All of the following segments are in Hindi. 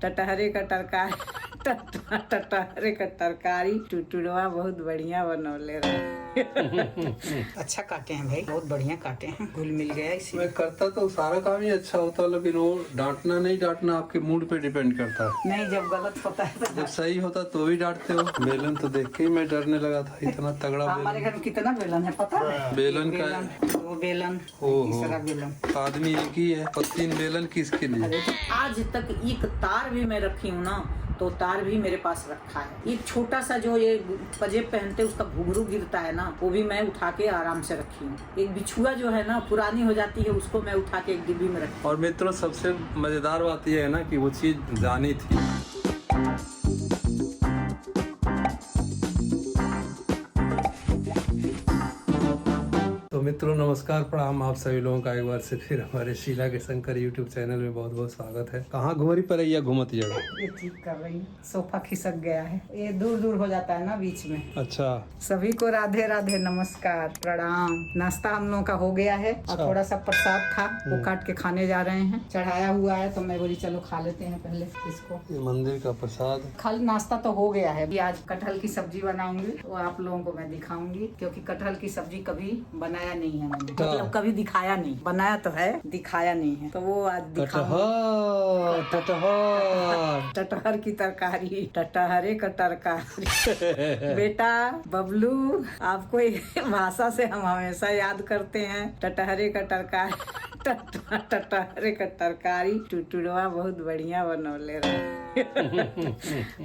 टटहरे का तरकारी टटहरे का तरकारी टुटुरवा बहुत बढ़िया बनौले रहे। अच्छा काटे हैं भाई, बहुत बढ़िया काटे हैं, घुल मिल गया इसी। मैं करता तो सारा काम ही अच्छा होता, लेकिन वो डांटना नहीं डांटना आपके मूड पे डिपेंड करता है। नहीं, जब गलत होता है तो जब सही होता तो भी डांटते हो। बेलन तो देख के ही मैं डरने लगा था, इतना तगड़ा हमारे घर में कितना बेलन है पता है? बेलन का वो बेलन, तीसरा बेलन। आदमी एक ही है और 3 बेलन किसके लिए? आज तक एक तार भी मैं रखी हूँ ना, तो तार भी मेरे पास रखा है। एक छोटा सा जो ये पजेब पहनते उसका घुंघरू गिरता है ना, वो भी मैं उठा के आराम से रखी हूँ। एक बिछुआ जो है ना पुरानी हो जाती है, उसको मैं उठा के एक डिब्बी में रखी। और मित्रों, सबसे मजेदार बात यह है ना कि वो चीज जानी थी। तो मित्रों नमस्कार, प्रणाम आप सभी लोगों का एक बार से फिर हमारे शीला के शंकर यूट्यूब चैनल में बहुत बहुत स्वागत है। कहाँ घुमरी पर या घूमत जगह? ये ठीक कर रही हूँ, सोफा खिसक गया है, ये दूर दूर हो जाता है ना बीच में। अच्छा, सभी को राधे राधे, नमस्कार, प्रणाम। नाश्ता हम लोगों का हो गया है और थोड़ा सा प्रसाद था, वो काट के खाने जा रहे हैं। चढ़ाया हुआ है तो मैं बोली चलो खा लेते हैं पहले इसको। ये मंदिर का प्रसाद। खाली नाश्ता तो हो गया है। आज कटहल की सब्जी बनाऊंगी, वो आप लोगों को मैं दिखाऊंगी, क्योंकि कटहल की सब्जी कभी बनाया नहीं है मैंने, मतलब कभी दिखाया नहीं। बनाया तो है, दिखाया नहीं है, तो वो आज दिखाऊंगी। टटहर की तरकारी, टटहरे का तरकारी। बेटा बबलू, आपको ये भाषा से हम हमेशा याद करते हैं। टटहरे का तरकारी टटहरे का तरकारी टुटुरवा बहुत बढ़िया बनौले रहे।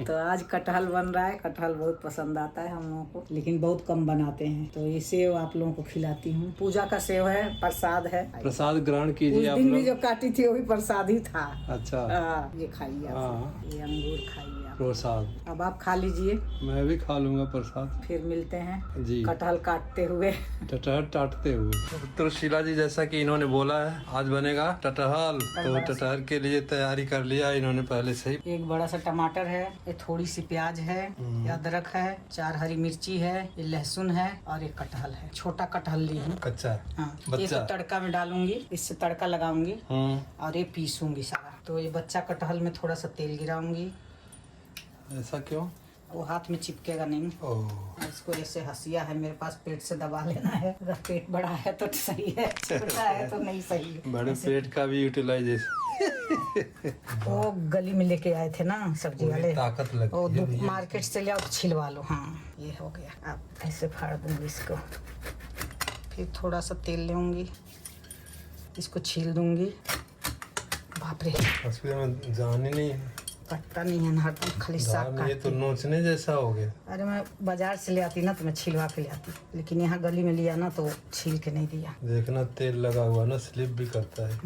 तो आज कटहल बन रहा है। कटहल बहुत पसंद आता है हम लोगों को, लेकिन बहुत कम बनाते हैं, तो ये सेव आप लोगों को खिलाती हूँ। पूजा का सेव है, प्रसाद है, प्रसाद ग्रहण कीजिए। उस दिन भी जो काटी थी वो भी प्रसाद ही था। अच्छा, ये खाइए आप, ये अंगूर खाइए आप। प्रसाद अब आप खा लीजिए, मैं भी खा लूंगा प्रसाद। फिर मिलते हैं जी। कटहल काटते हुए, टटहल काटते हुए। तो शीला जी, जैसा कि इन्होंने बोला है आज बनेगा टटहल, तो टटहल के लिए तैयारी कर लिया इन्होंने पहले से ही। एक बड़ा सा टमाटर है, ये थोड़ी सी प्याज है, ये अदरक है, 4 हरी मिर्ची है, ये लहसुन है और एक कटहल है। छोटा कटहल ली हूँ, कच्चा है। हाँ, बच्चा। ये तो तड़का में डालूंगी, इससे तड़का लगाऊंगी और ये पीसूंगी सारा। तो ये बच्चा कटहल में थोड़ा सा तेल गिराऊंगी। ऐसा क्यों? वो हाथ में चिपकेगा नहीं। ओह, इसको ऐसे हंसिया है मेरे पास, पेट से दबा लेना है। अगर पेट बड़ा है तो सही है, छोटा है तो नहीं सही है। बड़े पेट का भी यूटिलाइजेशन। वो गली में लेके आए थे ना सब्जी वाले, ताकत लगती वो है। मार्केट से ले आओ तो छिलवा लो। हाँ, ये हो गया। अब ऐसे फाड़ दूंगी इसको, फिर थोड़ा सा तेल लूंगी, इसको छील दूंगी। बाप रे, तस्वीर में जान ही नहीं है, कटता नहीं है, हरदम खाली साग ये तो नोचने जैसा हो गया। अरे मैं बाजार से ले आती ना तो मैं छिलवा के ले आती, लेकिन यहाँ गली में लिया ना तो छील के नहीं दिया। देखना तेल लगा हुआ ना, स्लिप भी करता है।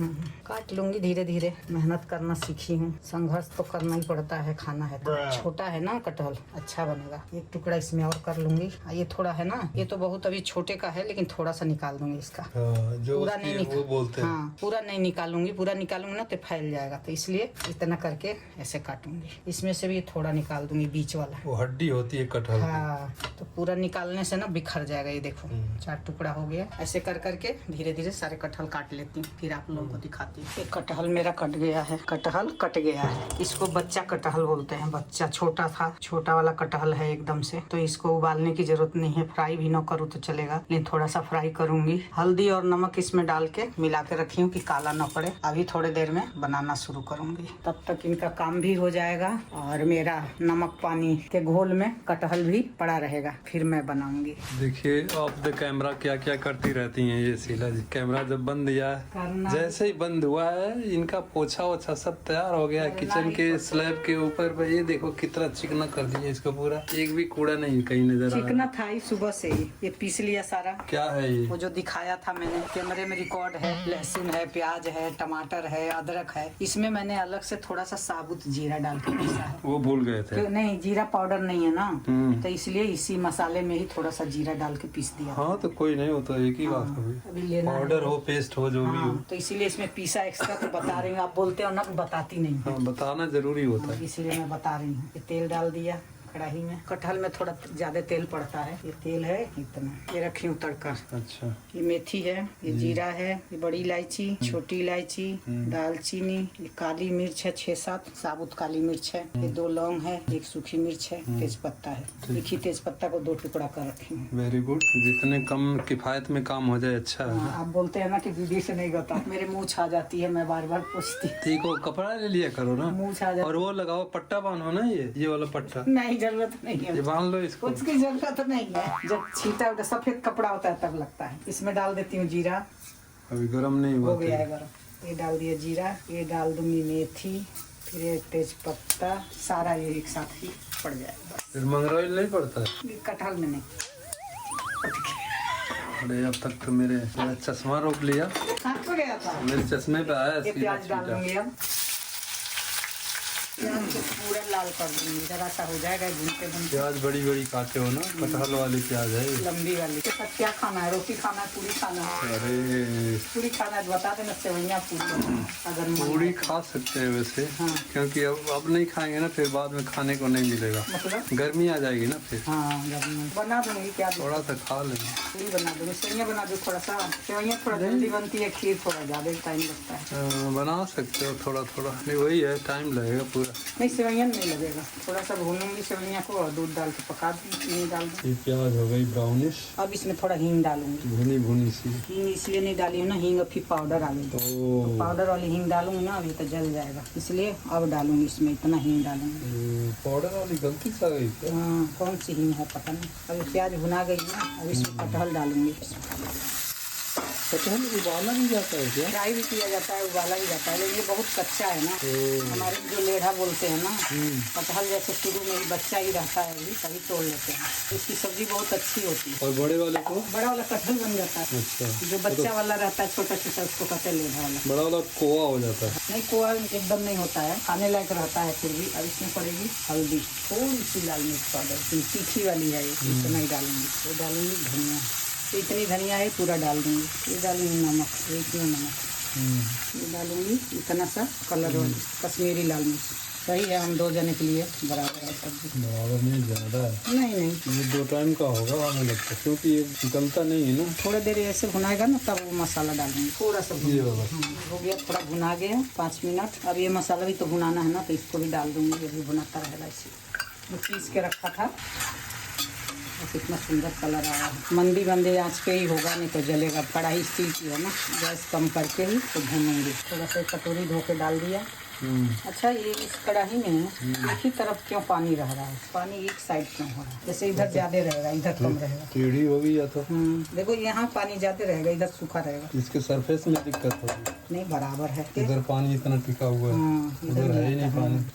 काट लूंगी धीरे धीरे, मेहनत करना सीखी हूँ, संघर्ष तो करना ही पड़ता है, खाना है तो। छोटा है ना कटहल, अच्छा बनेगा। एक टुकड़ा इसमें और कर लूंगी। ये थोड़ा है ना, ये तो बहुत अभी छोटे का है, लेकिन थोड़ा सा निकाल दूंगी इसका। जो पूरा नहीं वो बोलते हैं। हाँ, पूरा नहीं निकालूंगी, पूरा निकालूंगी ना तो फैल जाएगा, तो इसलिए इतना करके ऐसे काटूंगी। इसमें से भी थोड़ा निकाल दूंगी, बीच वाला। वो हड्डी होती है कटहल की। हाँ, तो पूरा निकालने से ना बिखर जाएगा। ये देखो 4 टुकड़ा हो गया। ऐसे कर करके धीरे धीरे सारे कटहल काट लेती हूँ, फिर आप लोगों को दिखाती हूँ। ये कटहल मेरा कट गया है, कटहल कट गया है। इसको बच्चा कटहल बोलते हैं, बच्चा छोटा था, छोटा वाला कटहल है एकदम से। तो इसको उबालने की जरूरत नहीं है, फ्राई भी न करूँ तो चलेगा, लेकिन थोड़ा सा फ्राई करूंगी। हल्दी और नमक इसमें डाल के मिला के रखी हूँ कि काला न पड़े। अभी थोड़ी देर में बनाना शुरू करूंगी, तब तक इनका काम भी हो जाएगा और मेरा नमक पानी के घोल में कटहल भी पड़ा रहेगा, फिर मैं बनाऊंगी। देखिए ऑफ द कैमरा क्या क्या करती रहती हैं ये शीला जी। कैमरा जब बंद किया, जैसे ही बंद हुआ है, इनका पोछा वोछा सब तैयार हो गया किचन के स्लैब के ऊपर पे। ये देखो कितना चिकना कर दिया इसको, पूरा एक भी कूड़ा नहीं कहीं नजर आ रहा। चिकना था ही सुबह से ही, ये पीस लिया सारा। क्या है ये? वो जो दिखाया था मैंने, कैमरे में रिकॉर्ड है। लहसुन है, प्याज है, टमाटर है, अदरक है। इसमें मैंने अलग से थोड़ा सा साबुत जीरा डाल के पीसा है। वो भूल गए थे। नहीं, जीरा पाउडर नहीं है ना, तो इसलिए इसी मसाले में ही थोड़ा सा जीरा डाल के पीस दिया। हाँ, तो कोई नहीं होता, एक ही बात होगी। अभी लेना पाउडर हो, पेस्ट हो, जो भी हो। तो इसीलिए इसमें पीसा एक्स्ट्रा तो बता रही हूँ। आप बोलते हो ना, बताती नहीं। हाँ, बताना जरूरी होता है। इसलिए मैं बता रही हूँ। तेल डाल दिया कढ़ाई में। कटहल में थोड़ा ज्यादा तेल पड़ता है, ये तेल है इतना। ये रखी हूँ तड़का। अच्छा, ये मेथी है, ये जीरा है, ये बड़ी इलायची, छोटी इलायची, दालचीनी, ये काली मिर्च है 6-7 साबुत काली मिर्च है, ये 2 लौंग है, 1 सूखी मिर्च है, तेज पत्ता है। लिखी तेज पत्ता को 2 टुकड़ा कर रखी हूँ। Very good. जितने कम किफायत में काम हो जाए अच्छा है। आप बोलते हैं ना कि वीडियो से नहीं होता, मेरे मुँह छा जाती है, मैं बार बार पूछती। ठीक हो, कपड़ा ले लिया करो ना, मुँह छा जाती। और वो लगाओ, पट्टा बांधो ना, ये वाला पट्टा। नहीं, जरूरत नहीं है, ये बांध लो इसको। उसकी जरूरत नहीं है। जब छीटा होता सफेद कपड़ा होता है तब लगता है। इसमें डाल देती हूँ जीरा। अभी गरम नहीं हुआ, हो गया है गरम। ये डाल दिया जीरा, ये डाल दूंगी मेथी, फिर ये तेज पत्ता, सारा ये एक साथ ही पड़ जाएगा बस। फिर मंगरौल नहीं पड़ता है? ये कटहल में नहीं। अरे अब तक तो मेरा चश्मा रोक लिया, कहाँ को गया था? मेरे चश्मे पे आया ये सीधा प्याज डाल छींटा। दूंगी अब। प्याज को पूरा लाल कर दूंगी, जरा सा हो जाएगा भूनते भूनते। प्याज बड़ी बड़ी काटे हो ना, कटहल वाली प्याज है ये। लंबी वाली। इसके साथ क्या खाना है? रोटी खाना है, पूरी खाना है? अरे पूरी खाना है, बता देना। सेवइयाँ पूरी अगर मन पूरी है। खा सकते हैं वैसे, हाँ। क्योंकि अब नहीं खाएंगे ना, फिर बाद में खाने को नहीं मिलेगा, मतलब गर्मी आ जाएगी ना फिर। हाँ, गर्मी में बना दूंगी। क्या थोड़ा सा खा लेंगे। पूरी बना दूंगी, सेवइयाँ बना दूँ थोड़ा सा। सेवइयाँ थोड़ा जल्दी बनती है, खीर थोड़ा ज्यादा टाइम लगता है। बना सकते हो थोड़ा थोड़ा, नहीं वही है, टाइम लगेगा पूरा। नहीं, सेवइयाँ नहीं लगेगा। थोड़ा सा भूनूंगी सेवइयाँ को और दूध डाल के पका दूंगी, चीनी डाल दूँ। ये प्याज हो गई ब्राउनिश, अब इसमें थोड़ा हींग डालूंगी। भुनी भुनी सी। हींग इसलिए नहीं डाली हूँ ना, हींग अभी पाउडर आ गई। तो पाउडर वाली हींग डालूंगी ना, अभी तो जल जाएगा, इसलिए अब डालूंगी इसमें, इतना हींग डालूंगी। पाउडर वाली गलती से आ गई क्या? हाँ, कौन सी हींग है पता नहीं। अभी प्याज भुना गई ना, अब इसमें कटहल डालूंगी। कटहल उबाला नहीं जाता है क्या? फ्राई भी किया जाता है, उबाला भी जाता है, लेकिन ये बहुत कच्चा है ना। हमारे जो लेढ़ा बोलते हैं ना, कटहल जैसे शुरू में ही बच्चा ही रहता है, अभी तभी तोड़ लेते हैं। इसकी सब्जी बहुत अच्छी होती है। और बड़े वाले को? बड़ा वाला कटहल बन जाता है। अच्छा, जो बच्चा वाला रहता है छोटा छोटा, उसको कहते हैं लेढ़ा वाला। बड़ा वाला कोआ हो जाता है। नहीं, कोआ एकदम नहीं होता है, खाने लायक रहता है फिर भी। अब इसमें पड़ेगी हल्दी, थोड़ी सी लाल मिर्च पाउडर, तीखी वाली है, इतना ही डालूंगी। ये डालूंगी धनिया, इतनी धनिया है पूरा डाल दूंगी। ये डालूंगी नमक, इतना नमक ये डालूंगी, इतना सा कलर वाली कश्मीरी लाल मिर्च। सही है, हम 2 जने के लिए बराबर है सब्जी। बराबर नहीं, ज्यादा है। नहीं नहीं, ये 2 टाइम का होगा हमें लगता है, क्योंकि ये गलता नहीं है ना। थोड़ा देर ऐसे भुनाएगा ना, तब वो मसाला डालूंगी थोड़ा सा। ये वाला हो गया, थोड़ा भुना गया 5 मिनट। अब ये मसाला भी तो भुनाना है ना, तो इसको भी डाल दूंगी। ये भी भुनाता रहेगा इसी। ये पीस के रखा था, बस इतना सुंदर कलर आया है। मंदी आंच पे ही होगा, नहीं तो जलेगा। कढ़ाई स्टील की है ना, गैस कम करके ही तो भूनूंगी। थोड़ा सा कटोरी धो के डाल दिया। अच्छा, ये इस कढ़ाई में एक ही तरफ क्यों पानी रह रहा है? पानी एक साइड क्यों हो रहा है? जैसे इधर ज्यादा रहेगा, इधर कम रहेगा। टेढ़ी होगी या तो देखो, यहाँ पानी ज्यादा रहेगा, इधर सूखा रहेगा। इसके सरफेस में दिक्कत होगी। नहीं, बराबर है। इधर पानी इतना टिका हुआ है, हाँ, उधर है ही नहीं पानी।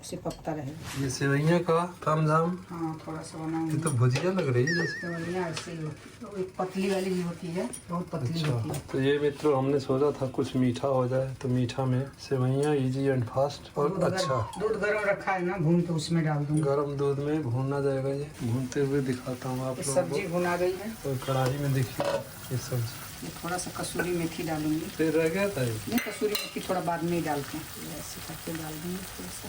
इसे पकता रहेगा। ये सेवइयाँ का काम झाम, हाँ, थोड़ा सा ये बनाऊंगी। तो भुजिया लग रही है जैसे। सेवइयाँ ऐसे ही होती है, वो एक पतली वाली भी होती है, बहुत पतली होती है। तो ये मित्रों, हमने सोचा था कुछ मीठा हो जाए, तो मीठा में सेवइयाँ इजी एंड फास्ट और अच्छा। दूध गर्म रखा है ना, भून के उसमें डाल दूंगी। गरम दूध में भूनना जाएगा। ये भूनते हुए दिखाता हूँ आप लोगों सब्जी को। भुना गई है। और कढ़ाई में देखिए ये सब्जी, ये थोड़ा सा कसूरी मेथी डालूंगी। फिर रह गया था ये। नहीं, कसूरी मेथी थोड़ा बाद में ही डालते हैं, ये ऐसे करके डाल दूंगी थोड़ा सा।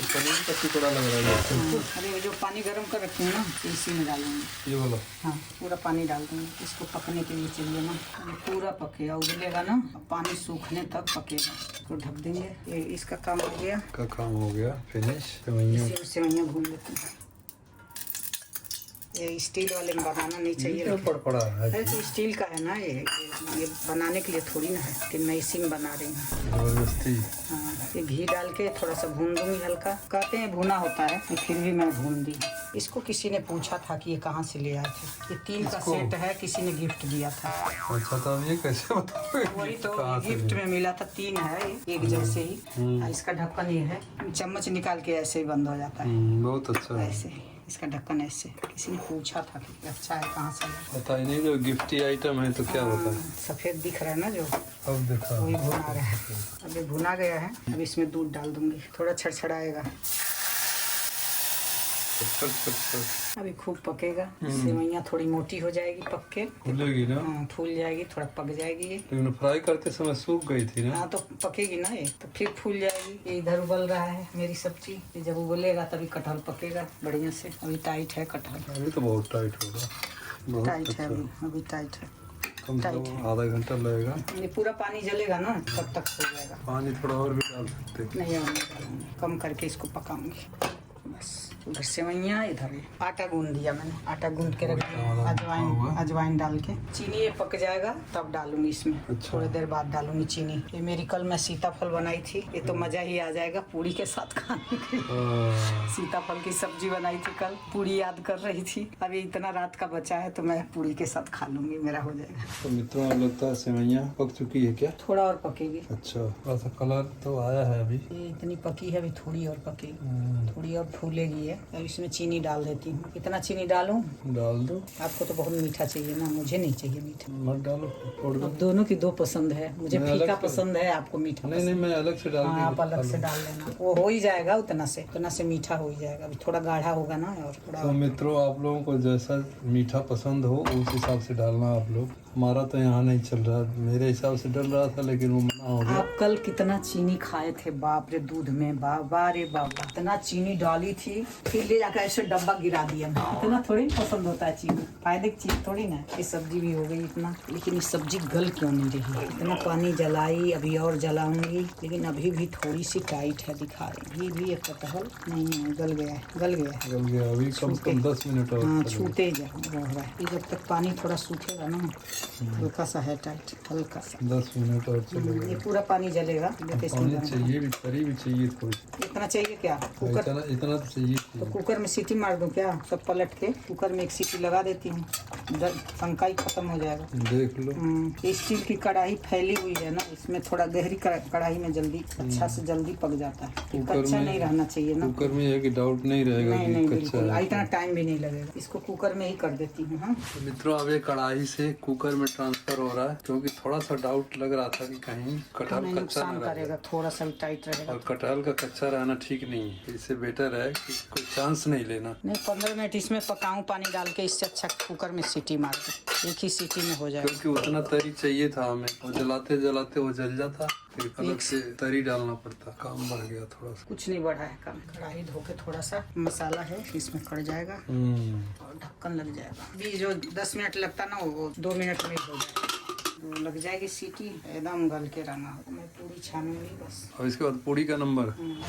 पनीर का टुकड़ा लग रहा है। हाँ, अरे जो पानी गर्म कर रखी हूँ ना, इसी में डालूंगी। ये बोला, हाँ, पूरा पानी डाल दूंगी। इसको पकने के लिए चाहिए ना, ये पूरा पकेगा, उबलेगा ना, पानी सूखने तक पकेगा। इसको ढक देंगे। ये इसका काम हो गया, का काम हो गया फिनिश। सेवइयाँ इसी में सेवइयाँ भून लेते हैं। ये स्टील वाले में बनाना नहीं चाहिए। पड़ा है, अरे तो स्टील का है ना, ये बनाने के लिए थोड़ी ना है कि मैं इसी में बना रही हूँ। जबरदस्ती। हाँ, ये घी डाल के थोड़ा सा भून दूंगी हल्का। कहते हैं भुना होता है, फिर भी मैं भून दी। इसको किसी ने पूछा था कि ये कहाँ से ले आए थे। ये 3 का सेट है, किसी ने गिफ्ट दिया था। अच्छा, तो अब ये कैसे बताओगे? वही तो कहाँ से गिफ्ट में मिला था। 3 है, एक जैसे ही। इसका ढक्कन ये है, चम्मच निकाल के ऐसे ही बंद हो जाता है। बहुत अच्छा है। ऐसे ही इसका ढक्कन ऐसे। किसी ने पूछा था कि अच्छा है, कहाँ से है? पता ही नहीं, जो गिफ्टी आइटम है तो क्या होता है। सफेद दिख रहा है ना जो, अब देखा। वही भुना रहा है। अब ये भुना गया है, अब इसमें दूध डाल दूंगी, थोड़ा छड़छड़ाएगा। अभी खूब पकेगा, सेवइयाँ थोड़ी मोटी हो जाएगी पक के, फूलेगी ना। हाँ फूल जाएगी, थोड़ा पक जाएगी ये। लेकिन फ्राई करते समय सूख गई थी ना। हाँ तो पकेगी ना ये, तो फिर फूल जाएगी। ये इधर उबल रहा है मेरी सब्जी, ये जब उबलेगा तभी कटहल पकेगा बढ़िया से। अभी टाइट है कटहल, अभी तो बहुत टाइट होगा, टाइट है अभी टाइट है। कम से कम आधा घंटा लगेगा। ये पूरा पानी जलेगा ना तब तक हो जाएगा। पानी थोड़ा और भी डाल सकते हैं। नहीं और नहीं डालूंगी, कम करके इसको पकाऊंगी बस। उधर सेवइयाँ, इधर ये आटा गूंद दिया मैंने, आटा गूंद के रख दिया, अजवाइन डाल के। चीनी ये पक जाएगा तब डालूंगी इसमें। अच्छा। थोड़ी देर बाद डालूंगी चीनी। ये मेरी कल मैं सीताफल बनाई थी, ये तो मजा ही आ जाएगा पूरी के साथ खाने के। सीताफल की सब्जी बनाई थी कल, पूरी याद कर रही थी। अभी इतना रात का बचा है तो मैं पूरी के साथ खा लूंगी, मेरा हो जाएगा। तो मित्रों लगता है सेवइयाँ पक चुकी है क्या? थोड़ा और पकेगी। अच्छा, थोड़ा सा कलर तो आया है अभी। ये इतनी पकी है, अभी थोड़ी और पकेगी, थोड़ी और फूलेगी है। अब इसमें चीनी डाल देती हूँ। कितना चीनी डालूं? डाल दो। आपको तो बहुत मीठा चाहिए ना, मुझे नहीं चाहिए मीठा। मत डालो, छोड़ दो। अब दोनों की दो पसंद है, मुझे मैं फीका अलग से- पसंद है, आपको मीठा नहीं नहीं, मैं अलग से डाल हाँ, आप अलग से दूंगी। डाल लेना, वो हो ही जाएगा उतना से मीठा हो ही जाएगा। अभी थोड़ा गाढ़ा होगा ना, और थोड़ा तो मित्रों आप लोगों को जैसा मीठा पसंद हो उस हिसाब से डालना आप लोग। हमारा तो यहाँ नहीं चल रहा, मेरे हिसाब से डल रहा था लेकिन वो मना हो गया। आप कल कितना चीनी खाए थे, बाप रे, दूध में बाबा रे बाबा, इतना चीनी डाली थी, फिर ले जाकर ऐसे डब्बा गिरा दिया। इतना थोड़ी पसंद होता है चीनी, फायदे की चीज थोड़ी ना। ये सब्जी भी हो गई इतना, लेकिन ये सब्जी गल क्यों नहीं रही? इतना पानी जलाई, अभी और जलाऊंगी, लेकिन अभी भी थोड़ी सी टाइट है, दिखा रही। ये भी एक कटहल नहीं गल गया है, गल गया। अभी कम से कम 10 मिनट और हाँ चलेगा। छूटे जा रहा है। ये जब तक पानी थोड़ा सूखेगा ना, हल्का सा है टाइट, हल्का सा। 10 मिनट और चलेगा। ये पूरा पानी जलेगा। देखिए इसमें पानी चाहिए भी, तरी भी चाहिए थोड़ी। इतना चाहिए क्या? कुकर, इतना तो चाहिए। तो कुकर में सीटी मार दूं क्या? सब पलट के कुकर में एक सीटी लगा देती हूँ, शंका ही खत्म हो जाएगा। देख लो। स्टील की कढ़ाई फैली हुई है ना, इसमें थोड़ा गहरी कढ़ाई में जल्दी अच्छा से जल्दी पक जाता है। कच्चा नहीं रहना चाहिए ना। कुकर में है कि डाउट नहीं रहेगा नहीं कि नहीं, कच्चा बिल्कुल है। इतना टाइम भी नहीं लगेगा। इसको कुकर में ही कर देती हूँ। हाँ तो मित्रों अब ये कढ़ाई से कुकर में ट्रांसफर हो रहा है, क्योंकि थोड़ा सा डाउट लग रहा था कि कहीं कटहल नहीं, कच्चा नुकसान न रह करेगा, थोड़ा सा टाइट रहेगा। और कटहल का कच्चा रहना ठीक नहीं है। इससे बेटर है कि कोई चांस नहीं लेना। नहीं, 15 मिनट इसमें पकाऊं पानी डाल के, इससे अच्छा कुकर में सीटी मार दूं, एक ही सीटी में हो जाएगा। क्योंकि उतना तरी चाहिए था हमें, और जलाते जलाते वो जल जाता, फिर अलग से तरी डालना पड़ता, काम बढ़ गया थोड़ा सा। कुछ नहीं बढ़ा है काम। कढ़ाई धो के थोड़ा सा मसाला है इसमें कड़ जाएगा और ढक्कन लग जाएगा। अभी जो 10 मिनट लगता ना, वो 2 मिनट में हो जाएगा। तो लग जाएगी सीटी, एकदम गल के रहना। मैं पूरी छानूंगी बस। और इसके बाद पूड़ी का नंबर।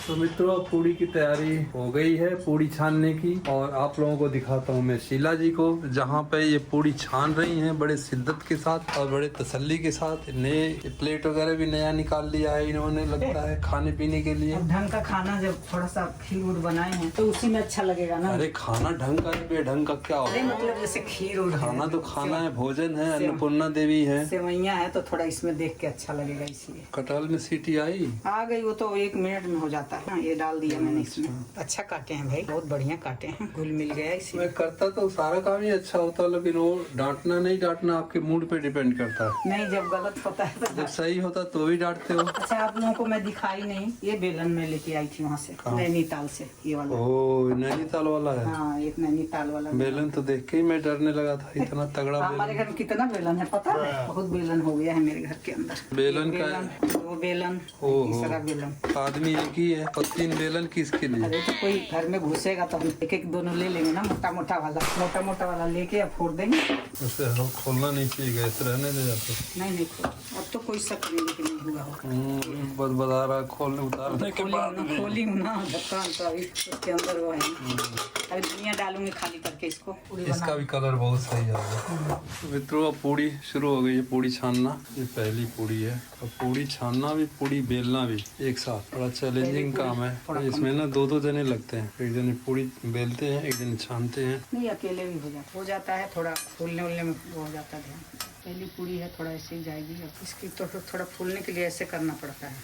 तो मित्रों पूड़ी की तैयारी हो गई है, पूड़ी छानने की। और आप लोगों को दिखाता हूँ मैं शीला जी को, जहाँ पे ये पूड़ी छान रही हैं बड़े शिद्दत के साथ और बड़े तसल्ली के साथ। नए प्लेट वगैरह भी नया निकाल लिया है इन्होंने, लगता है खाने पीने के लिए। अब ढंग का खाना जब थोड़ा सा खीर बनाए हैं तो उसी में अच्छा लगेगा ना। अरे खाना ढंग का है, बेढंग का क्या अरे होगा? मतलब जैसे खीर उड़ खाना तो खाना है, भोजन है, अन्नपूर्णा देवी है। सेवइयाँ है तो थोड़ा इसमें देख के अच्छा लगेगा, इसलिए। कटहल में सीटी आई आ गई, वो तो 1 मिनट में हो जाता है। हाँ, ये डाल दिया मैंने इसमें। अच्छा काटे हैं भाई, बहुत बढ़िया काटे हैं, घुल मिल गया इसमें। मैं करता तो सारा काम ही अच्छा होता, लेकिन वो डांटना नहीं डांटना आपके मूड पे डिपेंड करता है। नहीं, जब गलत होता है तो। जब सही होता तो भी डांटते हो। अच्छा, आप लोगों को मैं दिखाई नहीं, ये बेलन में लेके आई थी वहाँ से, नैनीताल से, ये वाला। ओ नैनीताल वाला है। हाँ, एक नैनीताल वाला बेलन तो देख के ही मैं डरने लगा था, इतना तगड़ा हमारे घर में कितना बेलन है पता है? बहुत बेलन हो गया है मेरे घर के अंदर। बेलन का दो बेलन, ओहो। तीसरा बेलन। आदमी एक ही है और 3 बेलन किसके लिए? अरे तो कोई घर में घुसेगा तो हम एक एक दोनों ले लेंगे ना, मोटा मोटा वाला लेके या फोड़ देंगे। उसे हम खोलना नहीं चाहिए, गैस रहने दे जाते। नहीं, अब तो कोई शक नहीं कि नहीं हुआ होगा। बस बता रहा खोलने उतारने के बाद खोली हूँ ना ढक्कन, तो अभी उसके अंदर वो है। अभी धनिया डालूंगी खाली करके इसको। पूरी इसका भी कलर बहुत सही आ गया। मित्रों अब पूड़ी शुरू हो गई है, पूड़ी छानना। ये पहली पूड़ी है, और पूड़ी छानना भी पूड़ी बेलना भी एक साथ बड़ा चैलेंजिंग काम है। इसमें ना 2 जने लगते हैं, एक जने पूड़ी बेलते हैं, एक जने छानते हैं। नहीं, अकेले भी हो जाता है, थोड़ा फूलने उलने में वो हो जाता है। पहली पूड़ी है, थोड़ा ऐसे ही जाएगी। अब इसकी तो थोड़ा फूलने के लिए ऐसे करना पड़ता है।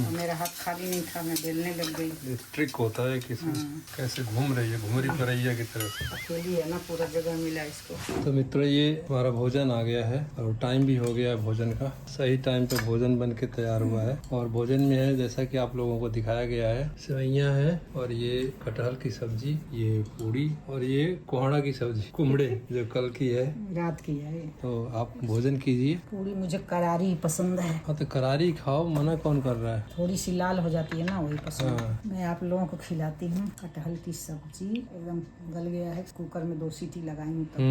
और मेरा मेरा हाथ खाली नहीं था, मैं बेलने लग गई। ये ट्रिक होता है किसी कैसे घूम रही है, घुमरी फिरैया की तरह से। अकेली है ना, पूरा जगह मिला इसको। तो मित्रों ये हमारा भोजन आ गया है और टाइम भी हो गया है भोजन का। सही टाइम पे भोजन बन के तैयार हुआ है और भोजन में है जैसा कि आप लोगों को दिखाया गया है, सेवइयाँ है और ये कटहल की सब्जी, ये पूड़ी और ये कोहड़ा की सब्जी, कुमड़े जो कल की है, रात की है। तो आप भोजन कीजिए। पूरी मुझे करारी पसंद है। हाँ तो करारी खाओ, मना कौन कर रहा है। थोड़ी सी लाल हो जाती है ना, वही पसंद है। हाँ। मैं आप लोगों को खिलाती हूँ कटहल की सब्जी, एकदम गल गया है, कुकर में 2 सीटी लगाई तो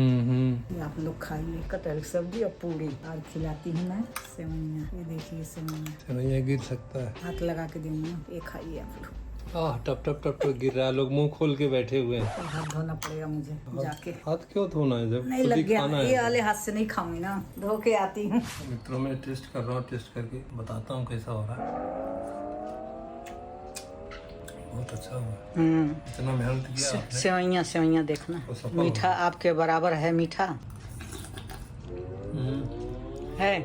ये आप लोग खाइए कटहल की सब्जी और पूड़ी। और खिलाती हूँ मैं सेवइयाँ, ये देखिए सेवइयाँ गिर सकता है, हाथ लगा के दूंगी, ये खाइए आप लोग। टप टप टप टप गिर रहा है, लोग मुंह खोल के बैठे हुए हैं। तो हाथ धोना पड़ेगा मुझे जाके। हाथ क्यों धोना है जब नहीं खुद ही लग गया, खाना है ये तो। वाले हाथ से नहीं खाऊंगी ना, धो के आती हूँ। मित्रों मैं टेस्ट कर रहा हूँ, टेस्ट करके बताता हूँ कैसा हो रहा है। बहुत अच्छा हुआ, इतना मेहनत किया आपने। सेवइयाँ देखना, तो सफल मीठा आपके बराबर है, मीठा है।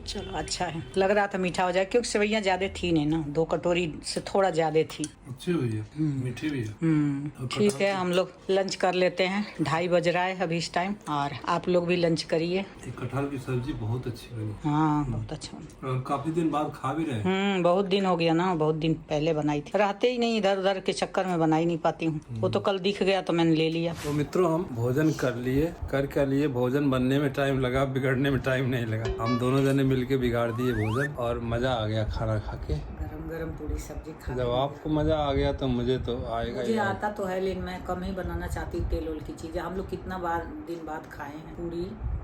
चलो अच्छा है, लग रहा था मीठा हो जाए क्योंकि सेवइयाँ ज्यादा थी नहीं ना, 2 कटोरी से थोड़ा ज्यादा थी। अच्छी हुई है, मीठी भी है। ठीक है, हम लोग लंच कर लेते हैं, 2:30 बज रहा है अभी इस टाइम, और आप लोग भी लंच करिए। कटहल की सब्जी बहुत अच्छी बनी। हाँ बहुत अच्छा। काफी दिन बाद खा भी रहे। बहुत दिन हो गया ना, बहुत दिन पहले बनाई थी, रहते ही नहीं इधर उधर के चक्कर में बना ही नहीं पाती हूँ। वो तो कल दिख गया तो मैंने ले लिया। तो मित्रों हम भोजन कर लिए, कर लिए, भोजन बनने में टाइम लगा, बिगड़ने में टाइम नहीं लगा। हम दोनों जने मिलके बिगाड़ दिए भोजन और मजा आ गया खाना खा के। गरम गरम पूरी सब्जी खा। जब आपको मजा आ गया तो मुझे तो आएगा ही। मुझे आता तो है, लेकिन मैं कम ही बनाना चाहती हूँ तेल की चीजें। हम लोग कितना दिन बाद खाए हैं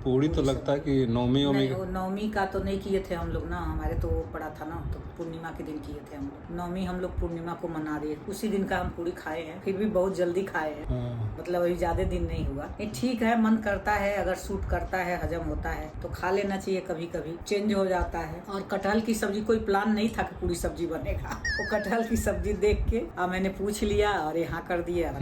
पूड़ी तो लगता है कि नौमी नौमी का तो नहीं किए थे हम लोग ना, हमारे तो वो पड़ा था ना, तो पूर्णिमा के दिन किए थे हम लोग। नौमी हम लोग पूर्णिमा को मना रहे, उसी दिन का हम पूरी खाए हैं, फिर भी बहुत जल्दी खाए हैं। मतलब अभी ज्यादा दिन नहीं हुआ। ये ठीक है, मन करता है, अगर सूट करता है, हजम होता है तो खा लेना चाहिए, कभी कभी चेंज हो जाता है। और कटहल की सब्जी कोई प्लान नहीं था कि पूरी सब्जी बनेगा, वो कटहल की सब्जी देख के मैंने पूछ लिया और यहाँ कर दिया।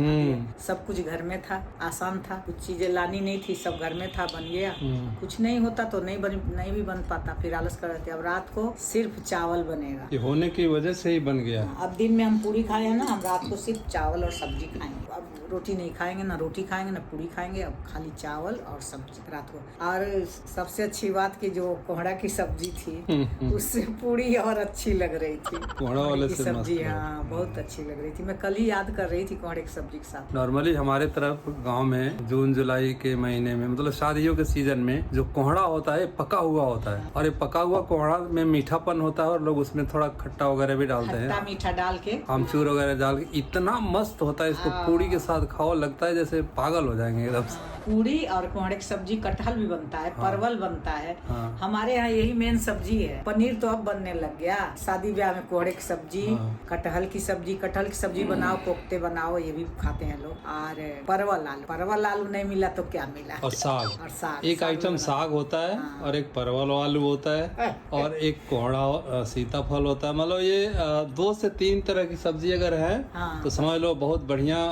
सब कुछ घर में था, आसान था, कुछ चीजें लानी नहीं थी, सब घर में था, बन गया। कुछ नहीं होता तो नहीं भी बन पाता, फिर आलस कर रहे थे। अब रात को सिर्फ चावल बनेगा, ये होने की वजह से ही बन गया। अब दिन में हम पूरी खाए हैं ना, हम रात को सिर्फ चावल और सब्जी खाएंगे। अब रोटी नहीं खाएंगे, ना रोटी खाएंगे ना पूरी खाएंगे, अब खाली चावल और सब्जी रात को। और सबसे अच्छी बात की जो कोहड़ा की सब्जी थी उससे पूरी और अच्छी लग रही थी। कोहड़ा वाले से सब्जी हाँ बहुत अच्छी लग रही थी। मैं कल ही याद कर रही थी कोहड़े की सब्जी के साथ। नॉर्मली हमारे तरफ गांव में जून जुलाई के महीने में, मतलब शादियों के सीजन में, जो कोहड़ा होता है पका हुआ होता है, और ये पका हुआ कोहड़ा में मीठापन होता है और लोग उसमें थोड़ा खट्टा वगैरह भी डालते हैं, मीठा डाल के, आमचूर वगैरह डाल के, इतना मस्त होता है। इसको पूरी के साथ खाओ, लगता है जैसे पागल हो जाएंगे एकदम से। पूरी और कोहड़े की सब्जी, कटहल भी बनता है, परवल बनता है। हमारे यहाँ यही मेन सब्जी है। पनीर तो अब बनने लग गया, शादी ब्याह में कोहड़े की सब्जी, कटहल की सब्जी बनाओ, कोफ्ते बनाओ, ये भी खाते हैं लोग। और परवल आलू नहीं मिला तो क्या मिला, और साग एक आइटम साग होता है, और एक परवल आलू होता है, और एक कोहड़ा सीताफल होता है। मतलब ये 2 से 3 तरह की सब्जी अगर है तो समझ लो बहुत बढ़िया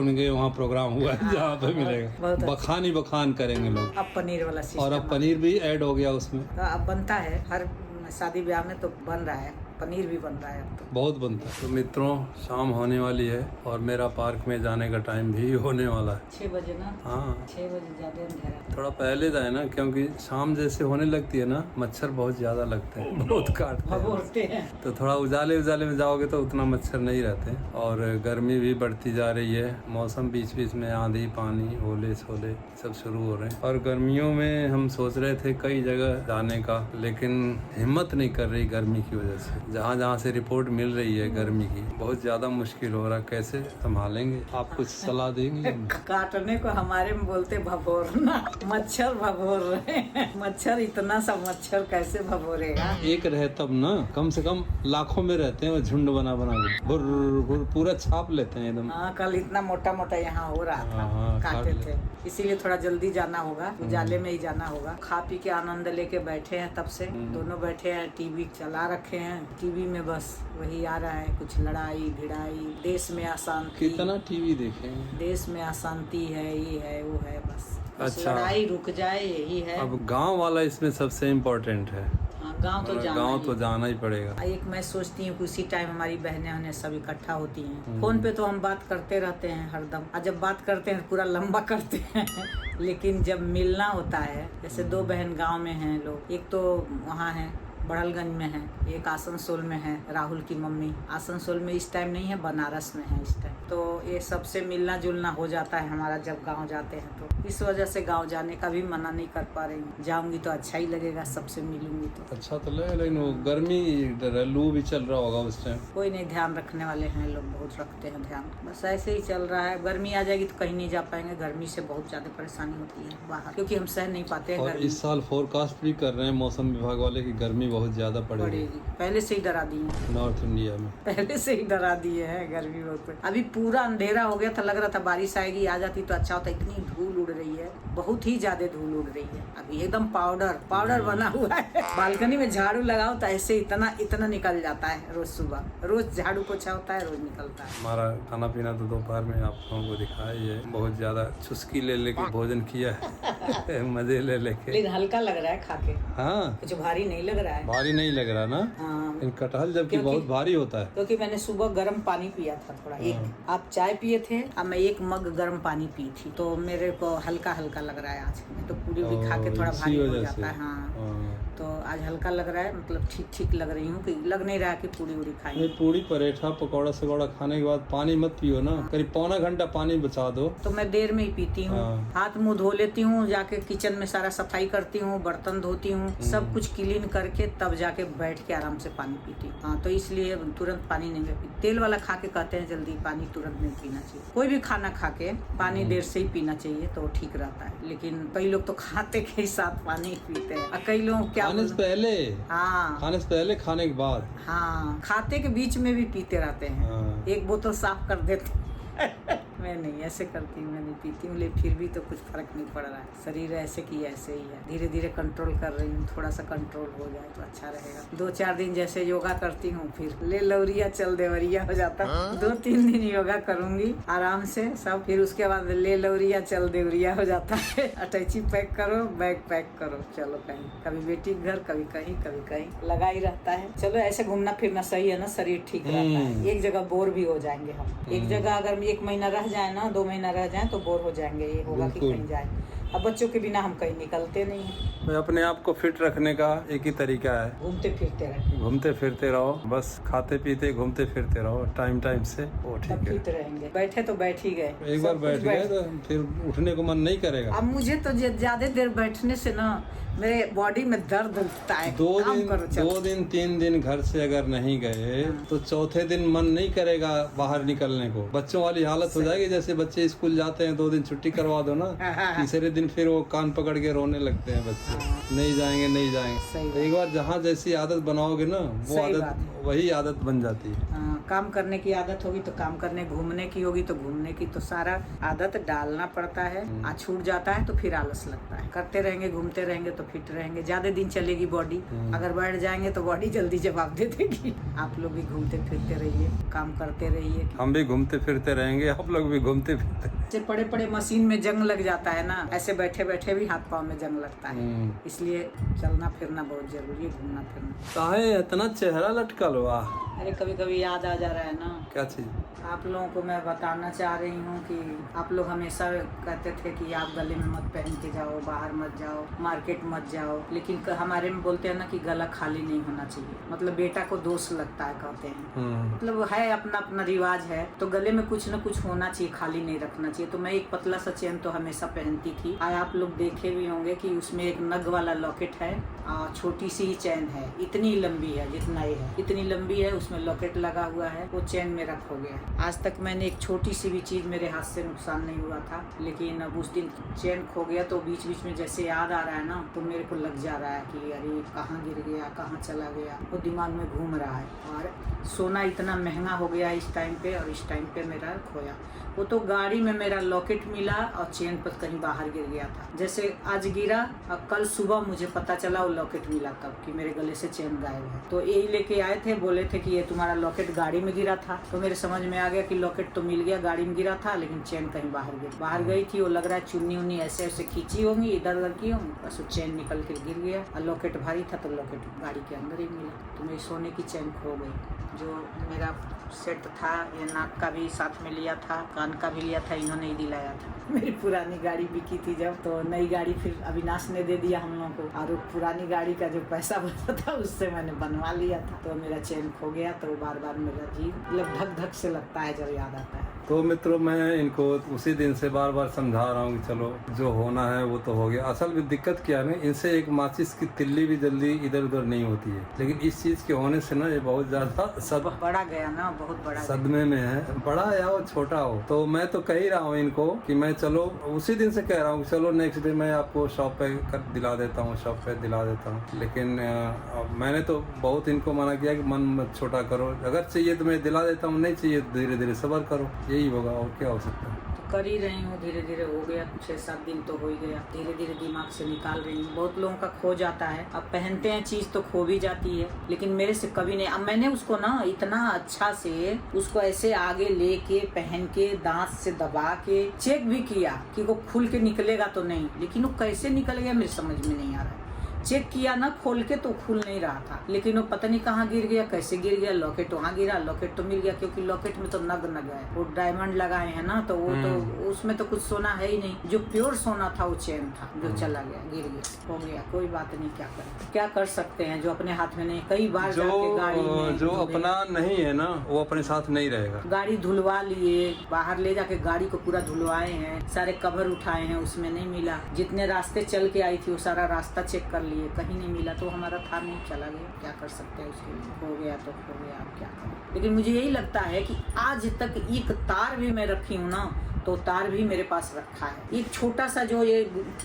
उनके वहाँ प्रोग्राम हुआ है, जहाँ पे मिलेगा। बखान करेंगे लोग। अब पनीर वाला सिस्टम, और अब पनीर भी ऐड हो गया उसमें, तो अब बनता है हर शादी ब्याह में, तो बन रहा है, पनीर भी बन रहा है अब तो बहुत बनता है। तो मित्रों शाम होने वाली है और मेरा पार्क में जाने का टाइम भी होने वाला है। 6 बजे ना। हाँ 6 बजे ज्यादा अंधेरा, थोड़ा पहले जाए ना, क्योंकि शाम जैसे होने लगती है ना, मच्छर बहुत ज्यादा लगते हैं, बहुत काटते हैं। तो थोड़ा उजाले में जाओगे तो उतना मच्छर नहीं रहते। और गर्मी भी बढ़ती जा रही है, मौसम बीच में आंधी पानी ओले सोले सब शुरू हो रहे हैं। और गर्मियों में हम सोच रहे थे कई जगह जाने का, लेकिन हिम्मत नहीं कर रही गर्मी की वजह से। जहाँ से रिपोर्ट मिल रही है गर्मी की, बहुत ज्यादा मुश्किल हो रहा, कैसे संभालेंगे? आप कुछ सलाह देंगे? काटने को हमारे में बोलते भभोरना, मच्छर भभोर रहे हैं। मच्छर, इतना सा मच्छर कैसे भभोरेगा? एक रहे तब ना, कम से कम लाखों में रहते हैं वो, झुंड बना के भुर पूरा छाप लेते हैं एकदम। हाँ कल इतना मोटा यहाँ हो रहा था, काटे थे, इसीलिए थोड़ा जल्दी जाना होगा, उजाले में ही जाना होगा। खा पी के आनंद लेके बैठे हैं, तब से दोनों बैठे हैं, टीवी चला रखे हैं। टीवी में बस वही आ रहा है, कुछ लड़ाई भिड़ाई, देश में अशांति। कितना टीवी देखेंगे? देश में अशांति है, ये है वो है, बस अच्छा, लड़ाई रुक जाए, यही है। अब गांव वाला इसमें सबसे इम्पोर्टेंट है। गांव तो जाना गांव ही तो जाना ही पड़ेगा। एक मैं सोचती हूँ कि उसी टाइम हमारी बहनें उन्हें सब इकट्ठा होती हैं। फोन पे तो हम बात करते रहते हैं हरदम, और जब बात करते हैं पूरा लंबा करते हैं लेकिन जब मिलना होता है, जैसे 2 बहन गांव में हैं लोग, एक तो वहाँ है बड़लगंज में है, एक आसनसोल में है, राहुल की मम्मी आसनसोल में इस टाइम नहीं है, बनारस में है इस टाइम। तो ये सबसे मिलना जुलना हो जाता है हमारा जब गांव जाते हैं, तो इस वजह से गांव जाने का भी मना नहीं कर पा रही हूँ। जाऊंगी तो अच्छा ही लगेगा, सबसे मिलूंगी तो अच्छा तो लगे, लेकिन वो गर्मी लू भी चल रहा होगा उस टाइम। कोई नहीं, ध्यान रखने वाले हैं लोग, बहुत रखते हैं ध्यान। बस ऐसे ही चल रहा है। गर्मी आ जाएगी तो कहीं नहीं जा पाएंगे, गर्मी से बहुत ज्यादा परेशानी होती है बाहर, क्योंकि हम सह नहीं पाते हैं और गर्मी। इस साल फोरकास्ट भी कर रहे हैं मौसम विभाग वाले की गर्मी बहुत ज्यादा पड़ेगी। पहले से ही डरा दिए हैं, नॉर्थ इंडिया में पहले से ही डरा दिए हैं गर्मी बहुत। अभी पूरा अंधेरा हो गया था, लग रहा था बारिश आएगी, आ जाती तो अच्छा होता। इतनी धूल उड़ रही है, बहुत ही ज्यादा धूल उड़ रही है। अभी एकदम पाउडर बना हुआ है। बालकनी में झाड़ू लगाओ तो ऐसे इतना निकल जाता है। रोज सुबह रोज झाड़ू पोछा होता है, रोज निकलता है। हमारा खाना पीना तो दोपहर में आप लोगों को दिखाया ही है, बहुत ज्यादा चुस्की ले लेके भोजन किया है मजे ले लेके। लेकिन हल्का लग रहा है खा के, हाँ कुछ भारी नहीं लग रहा है। भारी नहीं लग रहा ना। हाँ, कटहल जबकि बहुत भारी होता है। क्योंकि मैंने सुबह गर्म पानी पिया था थोड़ा, एक आप चाय पिए थे और मैं 1 मग गर्म पानी पी थी, तो मेरे को हल्का हल्का लग रहा है आज। मैं तो पूरी भी खा के थोड़ा भारी हो जाता है। हाँ, तो आज हल्का लग रहा है, मतलब ठीक लग रही हूँ, कि लग नहीं रहा कि पूरी खाएंगे। पूरी परेठा पकौड़ा सकौड़ा खाने के बाद पानी मत पियो ना, करीब पौना घंटा पानी बचा दो। तो मैं देर में ही पीती हूँ। हाथ मुंह धो लेती हूँ, जाके किचन में सारा सफाई करती हूँ, बर्तन धोती हूँ, सब कुछ क्लीन करके तब जाके बैठ के आराम से पानी पीती हूँ। हाँ, तो इसलिए तुरंत पानी नहीं पीती। तेल वाला खा के कहते हैं जल्दी पानी तुरंत नहीं पीना चाहिए। कोई भी खाना खा के पानी देर से ही पीना चाहिए तो ठीक रहता है। लेकिन कई लोग तो खाते के साथ पानी पीते हैं, और कई लोग क्या खाने से पहले, हाँ खाने से पहले, खाने के बाद, हाँ, खाते के बीच में भी पीते रहते हैं। 1 बोतल साफ कर देते मैं नहीं ऐसे करती हूँ, मैं नहीं पीती हूँ, लेकिन फिर भी तो कुछ फर्क नहीं पड़ रहा है। शरीर ऐसे की ऐसे ही है, धीरे धीरे कंट्रोल कर रही हूँ। थोड़ा सा कंट्रोल हो जाए तो अच्छा रहेगा। 2-4 दिन जैसे योगा करती हूँ, फिर ले लौरिया चल देवरिया हो जाता है। 2-3 दिन योगा करूंगी आराम से सब, फिर उसके बाद ले लौरिया चल देवरिया हो जाता है। अटैची पैक करो, बैग पैक करो, चलो कहीं, कभी बेटी के घर, कभी कहीं लगा ही रहता है। चलो ऐसे घूमना फिरना सही है ना, शरीर ठीक रहता है। एक जगह बोर भी हो जाएंगे हम, एक जगह अगर 1 महीना रह जाए ना, 2 महीना रह जाए तो बोर हो जाएंगे। ये होगा कि कहीं जाए। अब बच्चों के बिना हम कहीं निकलते नहीं हैं। अपने आप को फिट रखने का एक ही तरीका है, घूमते फिरते रहो, बस खाते पीते घूमते फिरते रहो टाइम से, वो ठीक है। फिट रहेंगे। बैठे तो बैठ ही गए, एक बार बैठ गए तो फिर उठने को मन नहीं करेगा। अब मुझे तो ज्यादा देर बैठने से ना मेरे बॉडी में दर्द उठता है। 2 दिन 3 दिन घर से अगर नहीं गए तो चौथे दिन मन नहीं करेगा बाहर निकलने को। बच्चों वाली हालत हो जाएगी, जैसे बच्चे स्कूल जाते हैं 2 दिन छुट्टी करवा दो ना, तीसरे दिन फिर वो कान पकड़ के रोने लगते हैं बच्चे, नहीं जाएंगे। तो एक बार जहाँ जैसी आदत बनाओगे ना, वो आदत वही आदत बन जाती है। काम करने की आदत होगी तो काम करने, घूमने की होगी तो घूमने की, तो सारा आदत डालना पड़ता है। छूट जाता है तो फिर आलस लगता है। करते रहेंगे, घूमते रहेंगे तो फिट रहेंगे, ज्यादा दिन चलेगी बॉडी। अगर बैठ जाएंगे तो बॉडी जल्दी जवाब दे देगी। आप लोग भी घूमते फिरते रहिए, काम करते रहिए। हम भी घूमते फिरते रहेंगे, आप लोग भी घूमते फिरते। पड़े मशीन में जंग लग जाता है ना, ऐसे बैठे बैठे भी हाथ पाँव में जंग लगता है। इसलिए चलना फिरना बहुत जरूरी है, घूमना फिरना। काहे इतना चेहरा लटकल हुआ? अरे कभी कभी याद आ जा रहा है ना। क्या चीज? आप लोगों को मैं बताना चाह रही हूँ कि आप लोग हमेशा कहते थे कि आप गले में मत पहन के जाओ, बाहर मत जाओ, मार्केट मत जाओ, लेकिन हमारे में बोलते हैं ना कि गला खाली नहीं होना चाहिए। मतलब बेटा को दोष लगता है, कहते हैं। मतलब है अपना अपना रिवाज है, तो गले में कुछ न कुछ होना चाहिए, खाली नहीं रखना चाहिए। तो मैं एक पतला सा चेन तो हमेशा पहनती थी। आप लोग देखे भी होंगे कि उसमें एक नग वाला लॉकेट है, छोटी सी ही चैन है, इतनी लंबी है जितना ये है, इतनी लंबी है, उसमें लॉकेट लगा हुआ है, वो चैन मेरा खो गया। आज तक मैंने एक छोटी सी भी चीज, मेरे हाथ से नुकसान नहीं हुआ था, लेकिन अब उस दिन चैन खो गया तो बीच बीच में जैसे याद आ रहा है ना, तो मेरे को लग जा रहा है कि अरे कहाँ गिर गया, कहाँ चला गया, वो दिमाग में घूम रहा है। और सोना इतना महंगा हो गया इस टाइम पे, और इस टाइम पे मेरा खोया। वो तो गाड़ी में मेरा लॉकेट मिला और चेन पर कहीं बाहर गिर गया था। जैसे आज गिरा और कल सुबह मुझे पता चला वो लॉकेट मिला तब कि मेरे गले से चेन गायब है। तो यही लेके आए थे, बोले थे कि ये तुम्हारा लॉकेट गाड़ी में गिरा था। तो मेरे समझ में आ गया कि लॉकेट तो मिल गया, गाड़ी में गिरा था, लेकिन चेन कहीं बाहर गई थी। वो लग रहा है चुन्नी उन्नी ऐसे ऐसे खींची होंगी, इधर उधर की होंगी, बस वो चेन निकल के गिर गया। और लॉकेट भारी था तो लॉकेट गाड़ी के अंदर ही मिला। तो मेरी सोने की चेन खो गई। जो मेरा सेट था, ये नाक का भी साथ में लिया था, कान का भी लिया था, इन्होंने ही दिलाया था। मेरी पुरानी गाड़ी बिकी थी जब, तो नई गाड़ी फिर अविनाश ने दे दिया हम लोगों को, और पुरानी गाड़ी का जो पैसा बचा था उससे मैंने बनवा लिया था। तो मेरा चेन खो गया, तो बार बार मेरा जी मतलब धक धक से लगता है जब याद आता है। तो मित्रों, मैं इनको उसी दिन से बार बार समझा रहा हूँ कि चलो जो होना है वो तो हो गया। असल में दिक्कत क्या है, इनसे एक माचिस की तिल्ली भी जल्दी इधर उधर नहीं होती है, लेकिन इस चीज के होने से ना ये बहुत ज्यादा बड़ा गया ना, बहुत बड़ा सदमे में है, बड़ा या हो छोटा हो। तो मैं तो कह ही रहा हूँ इनको कि मैं चलो उसी दिन से कह रहा हूँ चलो नेक्स्ट डे मैं आपको शॉप पे दिला देता हूँ, लेकिन मैंने तो बहुत इनको मना किया कि मन मत छोटा करो, अगर चाहिए तो मैं दिला देता हूँ, नहीं चाहिए तो धीरे धीरे सब्र करो, यही होगा और क्या हो सकता है। तो कर ही रही हूँ, धीरे धीरे हो गया, 6-7 दिन तो हो ही गया, धीरे धीरे दिमाग से निकाल रही हूँ। बहुत लोगों का खो जाता है, अब पहनते हैं चीज तो खो भी जाती है, लेकिन मेरे से कभी नहीं। अब मैंने उसको ना इतना अच्छा से उसको ऐसे आगे लेके पहन के दांत से दबा के चेक भी किया कि वो खुल के निकलेगा तो नहीं, लेकिन वो कैसे निकल गया मेरे समझ में नहीं आ रहा है। चेक किया ना खोल के तो खुल नहीं रहा था, लेकिन वो पता नहीं कहाँ गिर गया, कैसे गिर गया। लॉकेट वहाँ गिरा, लॉकेट तो मिल गया, क्योंकि लॉकेट में तो नग है, वो डायमंड लगाए हैं ना, तो वो तो उसमें तो कुछ सोना है ही नहीं। जो प्योर सोना था वो चेन था, जो चला गया, गिर गया, हो गया, कोई बात नहीं। क्या कर सकते हैं, जो अपने हाथ में नहीं। कई बार जाके गाड़ी में जो अपना नहीं है ना वो अपने साथ नहीं रहेगा। गाड़ी धुलवा लिए, बाहर ले जाके गाड़ी को पूरा धुलवाए हैं, सारे कवर उठाए हैं, उसमें नहीं मिला। जितने रास्ते चल के आई थी वो सारा रास्ता चेक कर लिए, कहीं नहीं मिला। तो हमारा थार नहीं चला गया, क्या कर सकते हैं उसके लिए, हो गया तो हो गया, अब क्या करें। लेकिन मुझे यही लगता है कि आज तक एक तार भी मैं रखी हूँ ना, तो तार भी मेरे पास रखा है। एक छोटा सा जो ये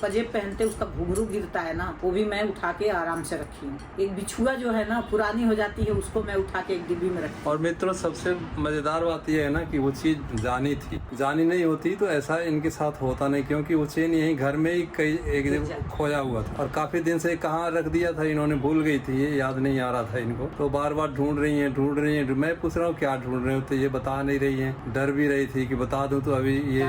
पजेब पहनते उसका घुंघरू गिरता है ना, वो भी मैं उठा के आराम से रखी हूँ। एक बिछुआ जो है ना पुरानी हो जाती है, उसको मैं उठा के एक डिब्बी में रखी। और मित्रों, सबसे मजेदार बात यह है ना कि वो चीज जानी थी, जानी नहीं होती तो ऐसा इनके साथ होता नहीं, क्योंकि वो चेन यही घर में ही कई एक दिन खोया हुआ था, और काफी दिन से कहाँ रख दिया था इन्होंने, भूल गई थी, ये याद नहीं आ रहा था इनको। तो बार बार ढूंढ रही है। मैं पूछ रहा हूँ क्या ढूंढ रहे हो, तो ये बता नहीं रही है। डर भी रही थी कि बता दूं तो अभी ये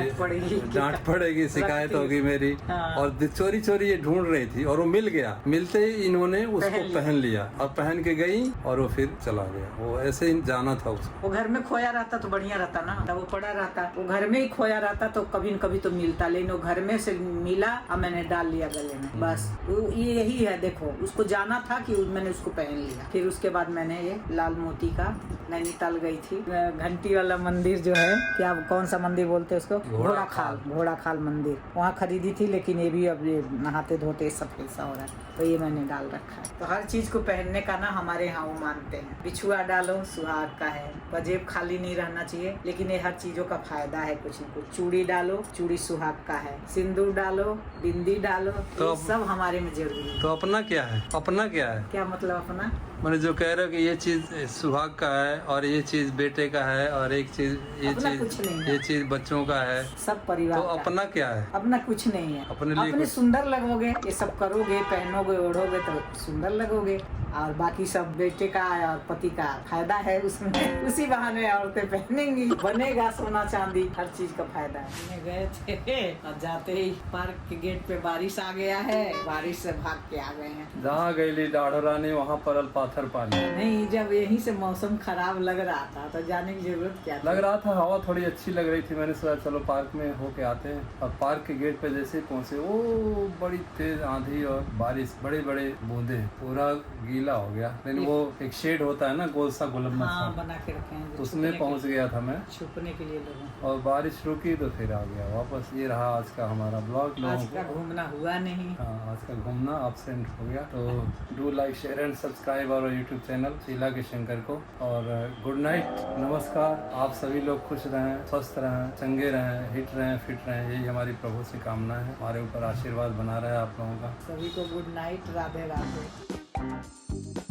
डांट पड़ेगी, शिकायत होगी मेरी। हाँ। और चोरी चोरी ये ढूंढ रही थी, और वो मिल गया। मिलते ही इन्होंने उसको पहन लिया, और पहन के गई और वो फिर चला गया। वो ऐसे ही जाना था उसको। वो घर में खोया रहता तो बढ़िया रहता ना, वो पड़ा रहता। वो घर में ही खोया रहता तो कभी न कभी तो मिलता, लेकिन वो घर में से मिला और मैंने डाल लिया गले में, बस। ये यही है, देखो उसको जाना था कि मैंने उसको पहन लिया। फिर उसके बाद मैंने ये लाल मोती का, नैनीताल गई थी, घंटी वाला मंदिर जो है, क्या कौन सा मंदिर बोलते हैं उसको, घोड़ा खाल मंदिर, वहाँ खरीदी थी। लेकिन ये भी अब ये नहाते धोते सफेद सा हो रहा है, तो ये मैंने डाल रखा है। तो हर चीज को पहनने का ना हमारे यहाँ वो मानते हैं। बिछुआ डालो सुहाग का है, पजेब खाली नहीं रहना चाहिए, लेकिन ये हर चीजों का फायदा है कुछ न कुछ। चूड़ी डालो, चूड़ी सुहाग का है, सिंदूर डालो, बिंदी डालो, तो सब हमारे में जरूरी है। तो अपना क्या है, अपना क्या है, क्या मतलब अपना? मैंने जो कह रहे हो कि ये चीज सुहाग का है, और ये चीज बेटे का है, और एक चीज ये चीज बच्चों का है, सब परिवार। तो अपना क्या है? अपना कुछ नहीं है। अपने सुंदर लगोगे, ये सब करोगे, पहनोगे, ओढ़ोगे तो सुंदर लगोगे, और बाकी सब बेटे का और पति का फायदा है उसमें। उसी बहाने औरतें पहनेंगी, बनेगा सोना चांदी, हर चीज का फायदा है। गए थे और जाते ही पार्क के गेट पे बारिश आ गया है, बारिश से भाग के आ गए हैं। जहाँ गई डाढ़ो रानी वहाँ परल पाथर पानी। नहीं, जब यहीं से मौसम खराब लग रहा था तो जाने की जरूरत क्या थी? लग रहा था, हवा थोड़ी अच्छी लग रही थी, मैंने सोचा चलो पार्क में होके आते हैं। और पार्क के गेट पे जैसे पहुँचे, वो बड़ी तेज आंधी और बारिश, बड़े बड़े बूंदे, पूरा गीला हो गया। लेकिन वो एक शेड होता है ना, गोल सा गुलम्बा सा, बना के रखे हैं, उसमें पहुँच गया था मैं, छुपने के लिए लोगों। और बारिश रुकी तो फिर आ गया वापस। ये रहा आज का हमारा ब्लॉग। आज का घूमना हुआ नहीं। हाँ, आज का घूमना एब्सेंट हो गया। तो do like, share and subscribe और यूट्यूब चैनल शीला के शंकर को। और गुड नाइट, नमस्कार। आप सभी लोग खुश रहें, स्वस्थ रहें, चंगे रहें, हिट रहें, फिट रहें, यही हमारी प्रभु से कामना है। हमारे ऊपर आशीर्वाद बना रहे आप लोगों का। सभी को गुड नाइट, राधे राधे।